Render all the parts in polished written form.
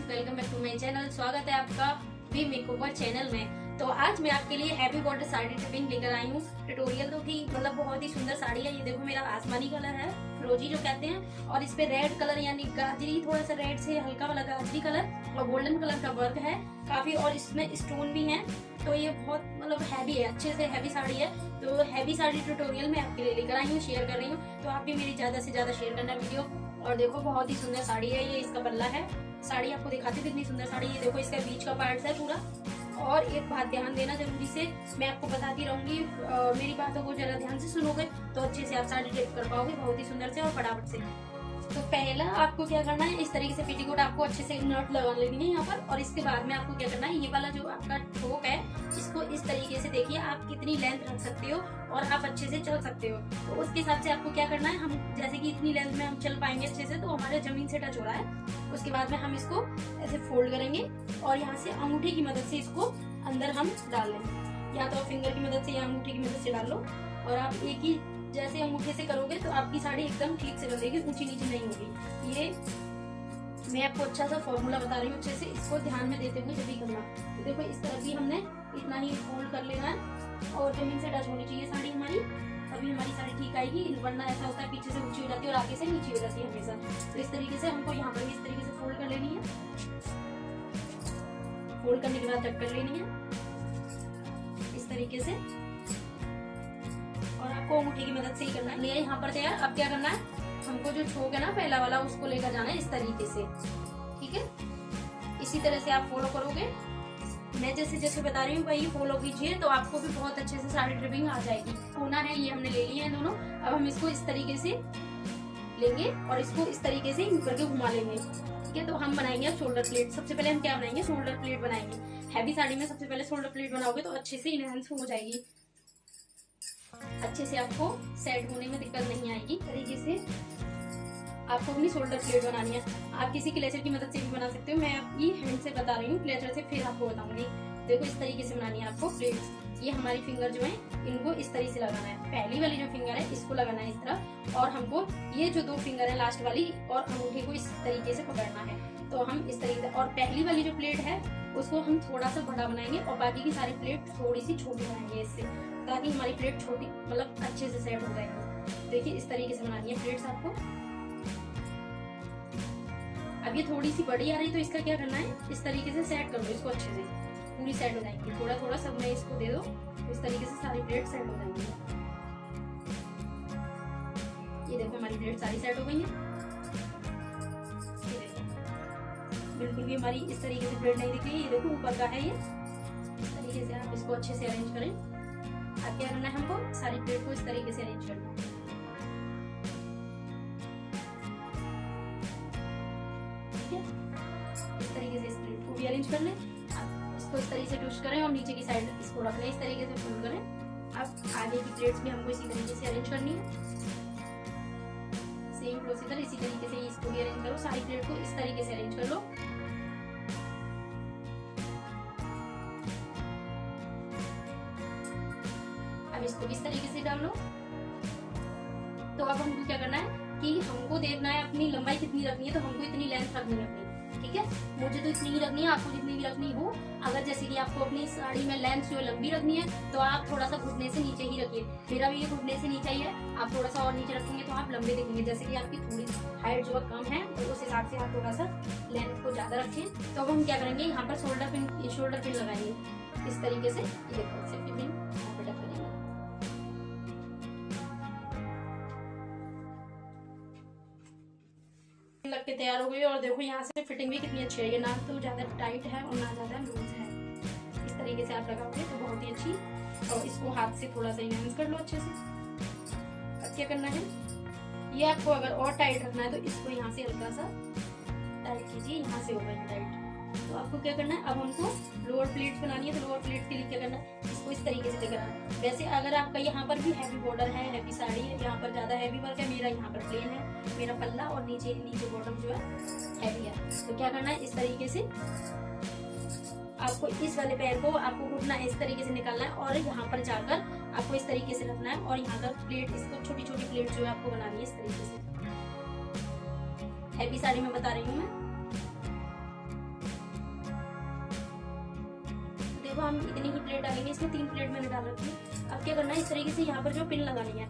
Welcome back to my channel. स्वागत है आपका वी मेकओवर चैनल में। तो आज मैं आपके लिए हैवी बॉर्डर साड़ी ट्रिपिंग लेकर आई हूँ। ट्यूटोरियल तो की मतलब बहुत ही सुंदर साड़ी है। ये देखो मेरा आसमानी कलर है, फिरोजी जो कहते हैं, और इस पे रेड कलर यानी गाजरी, थोड़ा सा रेड से हल्का वाला गाजरी कलर और गोल्डन कलर का वर्क है काफी, और इसमें स्टोन भी है। तो ये बहुत मतलब हैवी है, अच्छे से हैवी साड़ी है। तो हैवी साड़ी ट्यूटोरियल मैं आपके लिए लेकर आई हूँ, शेयर कर रही हूँ। तो आप भी मेरी ज्यादा से ज्यादा शेयर करना वीडियो। और देखो बहुत ही सुंदर साड़ी है, ये इसका पल्ला है। साड़ी आपको दिखाती कितनी सुंदर साड़ी है। ये देखो इसका बीच का पार्ट है पूरा। और एक बात ध्यान देना जरूरी से, मैं आपको बताती रहूंगी, मेरी बातों को जरा ध्यान से सुनोगे तो अच्छे से आप साड़ी ड्रेप कर पाओगे बहुत ही सुंदर से और फटाफट से। तो पहला आपको क्या करना है, इस तरीके से पेटीकोट आपको अच्छे से नट लगा लेनी है यहाँ पर। और इसके बाद में आपको क्या करना है, ये वाला जो आपका थोक है इसको इस तरीके से देखिए आप कितनी लेंथ रख सकते हो और आप अच्छे से चल सकते हो। तो उसके हिसाब से आपको क्या करना है, हम जैसे कि इतनी लेंथ में हम चल पाएंगे अच्छे से, तो हमारे जमीन से टच हो रहा है। उसके बाद में हम इसको ऐसे फोल्ड करेंगे और यहाँ से अंगूठे की मदद से इसको अंदर हम डाल लेंगे। या तो फिंगर की मदद से या अंगूठे की मदद से डाल लो। और आप एक ही जैसे अंगूठे से करोगे तो आपकी साड़ी एकदम ठीक से बनेगी, ऊंची नीची नहीं होगी। ये मैं आपको अच्छा सा फॉर्मूला बता रही हूँ, अच्छे से इसको ध्यान में देते हुए जब भी करना। तो देखो इस तरह भी हमने इतना ही फोल्ड कर लेना है और जमीन से टच होनी चाहिए साड़ी हमारी, तभी हमारी साड़ी ठीक आएगी। वरना ऐसा होता है पीछे से ऊंची हो जाती है और आगे से नीची हो जाती है हमेशा। तो इस तरीके से हमको यहाँ पर भी इस तरीके से फोल्ड कर लेनी है। फोल्ड करने के बाद कट कर लेनी है इस तरीके से, और आपको अंगूठे की मदद से ही करना है। ये यहाँ पर तैयार। अब क्या करना है, हमको जो छोक है ना पहला वाला उसको लेकर जाना है इस तरीके से, ठीक है। इसी तरह से आप फॉलो करोगे, मैं जैसे जैसे बता रही हूँ वही फॉलो कीजिए, तो आपको भी बहुत अच्छे से साड़ी ट्रिपिंग आ जाएगी। कोना है ये हमने ले लिए हैं दोनों। अब हम इसको इस तरीके से लेंगे और इसको इस तरीके से यूं करके घुमा लेंगे, ठीक है। तो हम बनाएंगे अब शोल्डर प्लेट। सबसे पहले हम क्या बनाएंगे, शोल्डर प्लेट बनाएंगे। हैवी साड़ी में सबसे पहले शोल्डर प्लेट बनाओगे तो अच्छे से इनहेंस हो जाएगी, अच्छे से आपको सेट होने में दिक्कत नहीं आएगी। तरीके से आपको अपनी शोल्डर प्लेट बनानी है। आप किसी क्लेचर की मदद से भी बना सकते हो, मैं आपकी हैंड से बता रही हूँ, क्लेचर से फिर आपको बताऊंगी। देखो इस तरीके से बनानी है आपको प्लेट्स। ये हमारी फिंगर जो है इनको इस तरीके से लगाना है। पहली वाली जो फिंगर है इसको लगाना है इस तरह, और हमको ये जो दो फिंगर है लास्ट वाली और अंगूठे को इस तरीके से पकड़ना है। तो हम इस तरीके से, और पहली वाली जो प्लेट है उसको हम थोड़ा सा बड़ा बनाएंगे और बाकी की सारी प्लेट थोड़ी सी छोटी बनाएंगे इससे, ताकि हमारी प्लेट छोटी मतलब अच्छे से सेट हो जाएगी। देखिए इस तरीके से बनानी है प्लेट्स आपको। अब ये थोड़ी सी बड़ी आ रही तो इसका क्या करना है, इस तरीके से सेट कर लो इसको, अच्छे से पूरी सेट हो जाएंगी। थोड़ा थोड़ा सब में इसको दे दो, इस तरीके से सारी प्लेट सेट हो जाएंगी। ये देखो हमारी प्लेट सारी सेट हो गई है। बिल्कुल भी हमारी इस तरीके से प्लेट नहीं दिख रही है। ये देखो ऊपर का है ये, इस तरीके से आप इसको अच्छे से अरेंज करें। अब क्या करना है, हमको सारी प्लेट को इस तरीके से अरेंज करना है, ठीक है। इस तरीके से इस प्लेट को भी अरेंज कर लें। इसको इस तरीके से ट्विस्ट करें और नीचे की साइड इसको रख लें, इस तरीके से फोल्ड करें। अब आगे की प्लेट्स भी हमको इसी तरीके से अरेंज करनी है। सेम प्रोसीजर इसी तरीके से इसको भी अरेंज करो। सारी प्लेट को इस तरीके से अरेंज कर लो। अब इसको इस तरीके से डाल लो। तो अब हमको क्या करना है कि हमको देखना है अपनी लंबाई कितनी रखनी है, तो हमको इतनी लेंथ रखनी है अपनी, ठीक है। मुझे तो इतनी ही रखनी है, आपको जितनी भी रखनी हो। अगर जैसे कि आपको अपनी साड़ी में लेंथ जो लंबी रखनी है तो आप थोड़ा सा घुटने से नीचे ही रखिए। मेरा भी ये घुटने से नीचे ही है, आप थोड़ा सा और नीचे रखेंगे तो आप लंबे दिखेंगे। जैसे कि आपकी थोड़ी हाइट जो कम है तो उस हिसाब से आप थोड़ा सा लेंथ को ज्यादा रखें। तो अब हम क्या करेंगे, यहाँ पर शोल्डर पिन लगाएंगे इस तरीके से। ये देखो सेफ्टी पिन लग के तैयार हो गई। और देखो यहाँ से फिटिंग भी कितनी अच्छी है, ये ना तो ज्यादा टाइट है और ना ज्यादा लूज है। इस तरीके से आप लगाओगे तो बहुत ही अच्छी। और इसको हाथ से थोड़ा सा इनहेंस कर लो अच्छे से। अब क्या करना है, ये आपको अगर और टाइट रखना है तो इसको यहाँ से हल्का सा टाइट कीजिए, यहाँ से होगा टाइट। तो आपको क्या करना है, अब हमको लोअर प्लेट्स बनानी है। तो लोअर प्लेट के लिए क्या करना है, इसको इस तरीके से लेकर आना। वैसे अगर आपका यहाँ पर भी हैवी बॉर्डर है, हैवी साड़ी है, यहाँ पर ज्यादा हैवी वर्क है, मेरा यहाँ पर प्लेन है, मेरा पल्ला और नीचे बॉर्डर जो है हैवी है। तो क्या करना है, इस तरीके से आपको इस वाले पैर को आपको घुटना इस तरीके से निकालना है और यहाँ पर जाकर आपको इस तरीके से रखना है। और यहाँ पर प्लेट, इसको छोटी छोटी प्लेट जो है आपको बनानी है इस तरीके से। हैवी साड़ी में बता रही हूँ मैं। देखो हम इतनी ही प्लेट डालेंगे, इसमें 3 प्लेट मैंने डाल रखी है। अब क्या करना है, इस तरीके से यहाँ पर जो पिन लगानी है,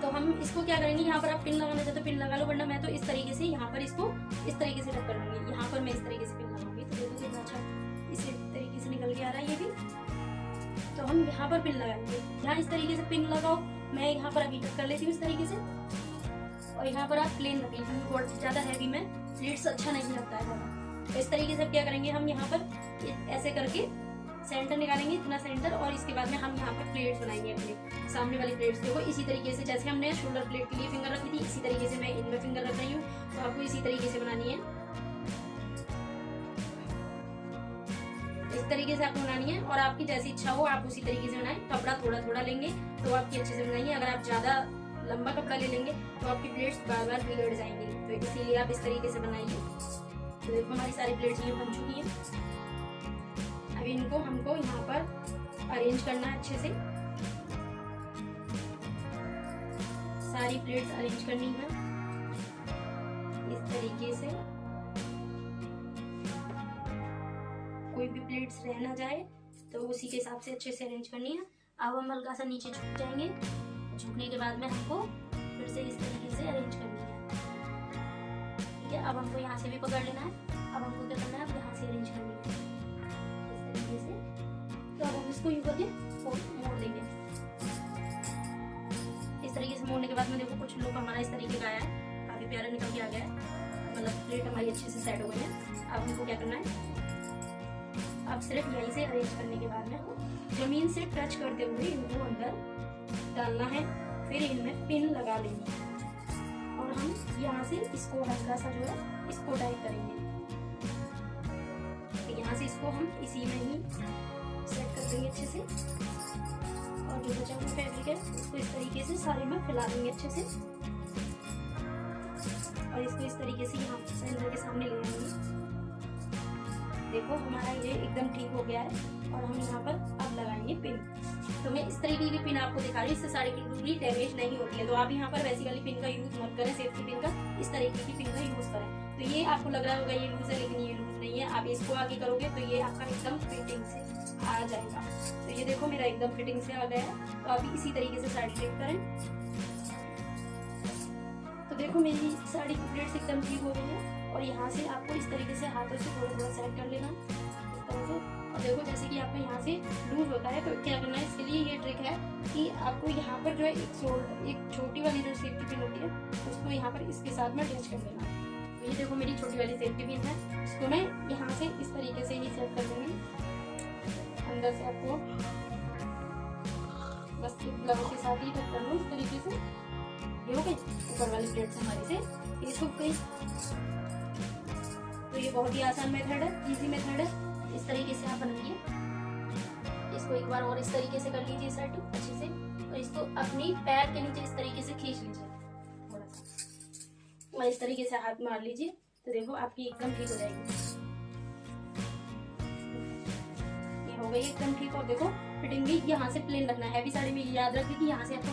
तो हम इसको क्या करेंगे, यहाँ पर आप पिन लगाना चाहते हो पिन लगा लो, वरना मैं तो इस तरीके से यहाँ पर इसको इस तरीके से टक्कर लूंगी। यहाँ पर मैं इस तरीके से पिन लगाऊंगी, तो देखो कितना अच्छा इसी तरीके से निकल के आ रहा है ये भी। तो हम यहाँ पर पिन लगाएंगे, यहाँ इस तरीके से पिन लगाओ। मैं यहाँ पर अभी टक्कर लेती हूँ इस तरीके से, और यहाँ पर आप प्लेन रख लीजिए, बहुत ज्यादा हैवी में प्लेट्स अच्छा नहीं लगता है ज्यादा। तो इस तरीके से क्या करेंगे, हम यहाँ पर ऐसे करके सेंटर निकालेंगे, इतना सेंटर, और इसके बाद में हम यहाँ पर प्लेट्स बनाएंगे अपने सामने वाली प्लेट्स। देखो इसी तरीके से जैसे हमने शोल्डर प्लेट के लिए फिंगर रखी थी, इसी तरीके से मैं इनमें फिंगर रख रही हूँ। तो आपको इसी तरीके से बनानी है, इस तरीके से आपको बनानी है, और आपकी जैसी इच्छा हो आप उसी तरीके से बनाएं। कपड़ा थोड़ा थोड़ा लेंगे तो आपकी अच्छे से बनाइए। अगर आप ज्यादा लंबा कपड़ा ले लेंगे तो आपकी प्लेट्स बार बार बिगड़ जाएंगी, तो इसीलिए आप इस तरीके से बनाइए। तो देखो हमारी सारी प्लेट्स ये बन चुकी है। अभी इनको हमको यहाँ पर अरेंज करना है अच्छे से, सारी प्लेट्स अरेंज करनी है इस तरीके से, कोई भी प्लेट्स रह ना जाए, तो उसी के हिसाब से अच्छे से अरेंज करनी है। अब हम हल्का सा नीचे झुक जाएंगे, झुकने के बाद में हमको फिर से इस तरीके से अरेंज करनी है। ठीक है, अब हमको यहाँ से भी पकड़ लेना है। अब हमको क्या करना है, अब यहाँ से अरेंज करनी है इस तरीके से। तो अब हम इसको यूं करके मोड़ देंगे। इस तरीके से मोड़ने के बाद में देखो कुछ लोग हमारा इस तरीके का आया है, काफी प्यारा निकल के आ गया है, मतलब प्लेट हमारी अच्छे से सेट हो गई है। अब हमको क्या करना है, अब सिर्फ यहीं से अरेंज करने के बाद में जमीन से टच करते हुए इनको अंदर डालना है, फिर इनमें पिन लगा लेंगे, और हम यहाँ से इसको हल्का सा जो है इसको टाइट करेंगे। तो यहाँ से इसको हम इसी में ही सेट कर देंगे अच्छे से, और जो बचा हुआ फैब्रिक है उसको इस तरीके से सारे में फैला देंगे अच्छे से, और इसको इस तरीके से यहाँ सेंटर के सामने ले आएंगे। देखो हमारा ये एकदम ठीक हो गया है, और हम यहाँ पर अब लगाएंगे पिन। तो मैं इस तरीके की पिन आपको दिखा रही हूँ, इससे साड़ी बिल्कुल डैमेज नहीं होती है। तो आप यहाँ पर वैसी वाली पिन का यूज मत करें, सेफ्टी पिन का, इस तरीके की पिन का यूज करें। तो ये आपको लग रहा होगा ये लूज है, लेकिन ये लूज नहीं है। आप इसको आगे करोगे तो ये आपका एकदम फिटिंग से आ जाएगा। तो ये देखो मेरा एकदम फिटिंग से आ गया है। तो आप इसी तरीके से साड़ी टेप करें। तो देखो मेरी साड़ी की प्लेट्स एकदम ठीक हो गई है, और यहाँ से आपको इस तरीके से हाथों से थोड़ा थोड़ा सेट कर लेना इस तरह से। और देखो जैसे कि आपका यहाँ से लूज होता है, तो क्या करना है, इसके लिए ये ट्रिक है कि आपको यहाँ पर जो है एक छोटी वाली जो सेफ्टी पिन होती है उसको यहाँ पर इसके साथ में अटैच कर देना। तो ये देखो मेरी छोटी वाली सेफ्टी पिन है, इसको मैं यहाँ से इस तरीके से ही सेट कर दूंगी। अंदर से आपको बस ग्लव के साथ ही टच कर लो इस तरीके से। ये हो गई ऊपर वाली प्लेट हमारी से ये छुप गई। तो ये बहुत ही आसान मेथड है, इजी मेथड है। इस तरीके से आप बनाइए। इसको एक बार और इस तरीके से कर लीजिए सेट अच्छे से, और इसको अपनी पैर के नीचे इस तरीके से खींच लीजिए थोड़ा सा, और इस तरीके से हाथ मार लीजिए। तो देखो आपकी एकदम ठीक हो जाएगी। ये हो गई एकदम ठीक। और देखो फिटिंग भी यहाँ से प्लेन रखना है। हैवी साड़ी में याद रखिए कि यहाँ से आपको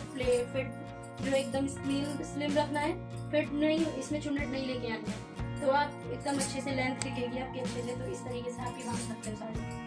फिट जो एकदम स्लिम रखना है, फिट नहीं, इसमें चुन्नट नहीं लेके आनी है। तो आप एकदम अच्छे से लेंथ दिखेगी आपकी अच्छे से। तो इस तरीके से आप ये बांध सकते हो साड़ी।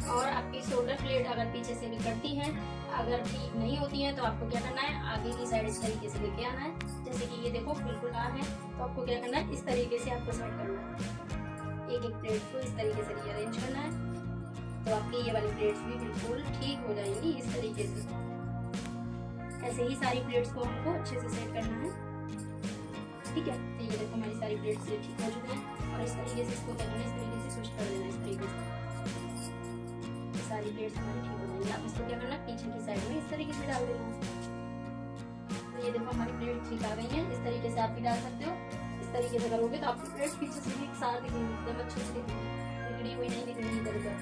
और आपकी शोल्डर प्लेट अगर पीछे से निकलती है, अगर ठीक नहीं होती है, तो आपको क्या करना है, आगे की साइड इस तरीके से लेके आना है। जैसे कि ये देखो बिल्कुल आ है, तो आपको क्या करना है, इस तरीके से आपको सेट करना है। एक एक प्लेट को इस तरीके से रीअरेंज करना है, तो आपकी ये वाली प्लेट्स भी बिल्कुल ठीक हो जाएंगी इस तरीके से। ऐसे ही सारी प्लेट्स को हमको अच्छे से सेट करना है। ठीक है, तो ये देखो हमारी सारी प्लेट्स ठीक हो चुकी हैं, और इस तरीके से इसको क्या करना है, इस तरीके से स्विच कर देना इस तरीके से। सारी प्लेट्स हमारी ठीक हो जाएंगी। आप इसको क्या करना, पीछे की साइड में इस तरीके से डाल देना। तो ये देखो हमारी प्लेट ठीक आ गई है। इस तरीके से आप भी डाल सकते हो। इस तरीके से करोगे तो आपकी प्लेट पीछे से भी एक साथ दिखेंगी, एकदम अच्छे से दिखेंगी, बिगड़ी हुई नहीं दिखेंगी इधर उधर।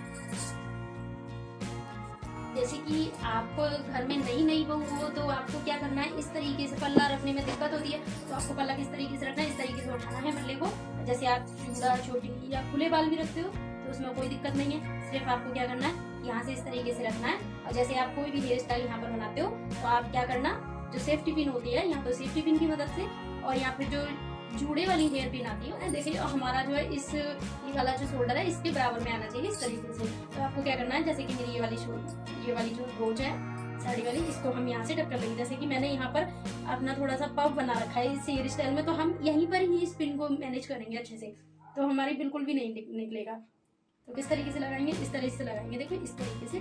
जैसे कि आपको घर में नई बहू हो, तो आपको क्या करना है, इस तरीके से पल्ला रखने में दिक्कत होती है, तो आपको पल्ला किस तरीके से रखना है, इस तरीके से उठाना है पल्ले को। जैसे जैसे आप चूड़ा, छोटी या खुले बाल भी रखते हो तो उसमें कोई दिक्कत नहीं है। सिर्फ आपको क्या करना है, यहाँ से इस तरीके से रखना है। और जैसे आप कोई भी हेयर स्टाइल यहाँ पर बनाते हो तो आप क्या करना, जो सेफ्टी पिन होती है यहाँ पर सेफ्टी पिन की मदद से, और यहाँ पे जो जूड़े वाली हेयर पिन आती है, देखिए हमारा जो है इस ये वाला जो शोल्डर है इसके बराबर में आना चाहिए इस तरीके से। तो आपको क्या करना है, जैसे कि मेरी ये वाली जो रोज है साड़ी वाली, इसको हम यहाँ से टक कर लेंगे। जैसे कि मैंने यहाँ पर अपना थोड़ा सा पफ बना रखा है इस हेयर स्टाइल में, तो हम यहीं पर ही इस पिन को मैनेज करेंगे अच्छे से, तो हमारी बिल्कुल भी नहीं निकलेगा। तो किस तरीके से लगाएंगे, इस तरीके से लगाएंगे, देखो इस तरीके से।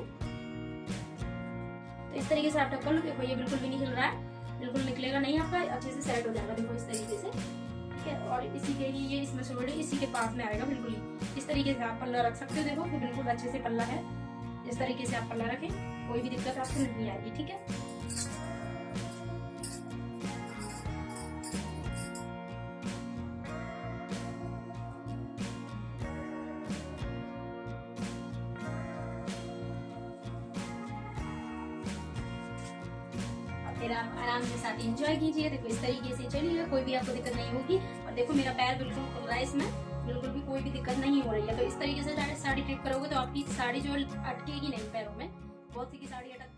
तो इस तरीके से आप टक कर लो, देखो ये बिल्कुल भी नहीं हिल रहा है, बिल्कुल निकलेगा नहीं, आपका अच्छे से सेट हो जाएगा, देखो इस तरीके से, ठीक है। और इसी के ही ये इसमें शोल्डर इसी के पास में आएगा बिल्कुल ही। इस तरीके से आप पल्ला रख सकते हो, देखो कि बिल्कुल अच्छे से पल्ला है। इस तरीके से आप पल्ला रखें, कोई भी दिक्कत आपको नहीं आएगी, ठीक है। फिर आप आराम से साथ एंजॉय कीजिए, देखो इस तरीके से चलिए, कोई भी आपको दिक्कत नहीं होगी। और देखो मेरा पैर बिल्कुल खुल रहा है, इसमें बिल्कुल भी कोई भी दिक्कत नहीं हो रही है। तो इस तरीके से साड़ी ट्रिप करोगे तो आपकी साड़ी जो अटकेगी नहीं पैरों में, बहुत सी की साड़ी अटक